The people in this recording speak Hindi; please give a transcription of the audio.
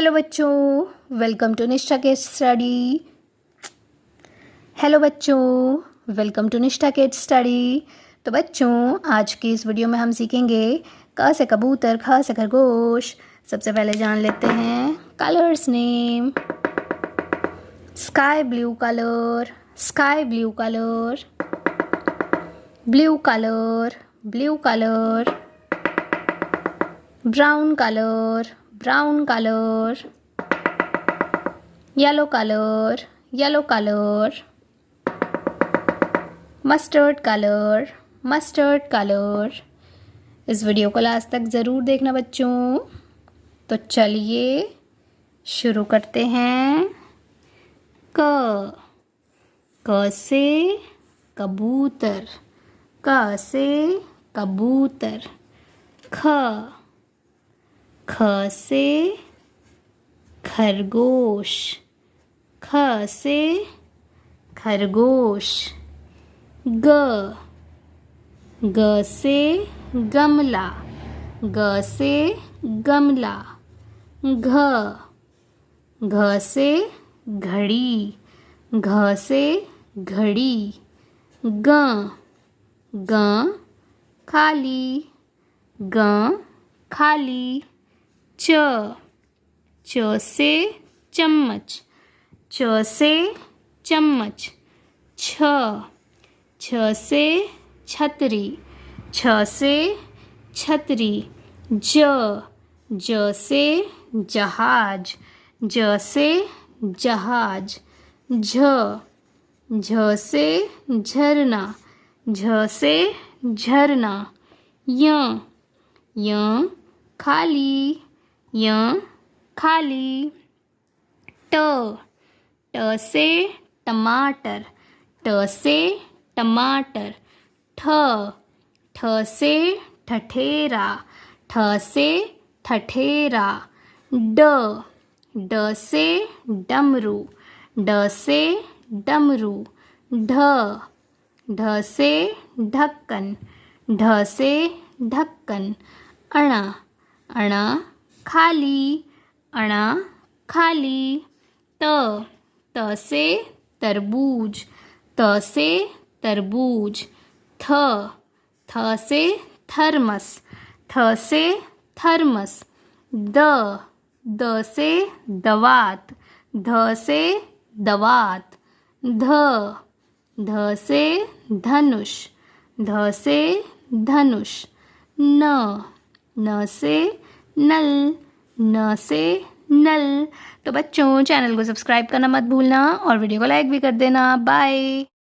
हेलो बच्चों, वेलकम टू निष्ठा किड्स स्टडी। हेलो बच्चों, वेलकम टू निष्ठा किड्स स्टडी। तो बच्चों, आज की इस वीडियो में हम सीखेंगे क से कबूतर, ख से खरगोश। सबसे पहले जान लेते हैं colours name. Sky blue colour, sky blue colour, blue colour, blue colour, brown colour, brown colour, yellow colour, yellow colour, mustard colour, mustard colour. इस वीडियो को लास्ट तक ज़रूर देखना बच्चों। तो चलिए शुरू करते हैं। क से कबूतर, क से कबूतर। ख से खरगोश, ख से खरगोश। ग से गमला, ग से गमला। घ से घड़ी, घ से घड़ी। ग खाली, ग खाली। च से चम्मच, च से चम्मच। छ से छतरी, छ से छतरी। ज से जहाज, ज से जहाज। झ से झरना, झ से झरना। य खाली, य खाली। ट से टमाटर, ट से टमाटर। ठ से ठठेरा, ठ से ठठेरा। ड से डमरू, ड से डमरू। ढ से ढक्कन, ढ से ढक्कन। अणा खाली, अणा खाली। त से तरबूज, त से तरबूज। थ से थर्मस, थ से थर्मस। द से दवात, ध से दवात। ध से धनुष, ध से धनुष। न से नल, न से नल। तो बच्चों, चैनल को सब्सक्राइब करना मत भूलना और वीडियो को लाइक भी कर देना। बाय।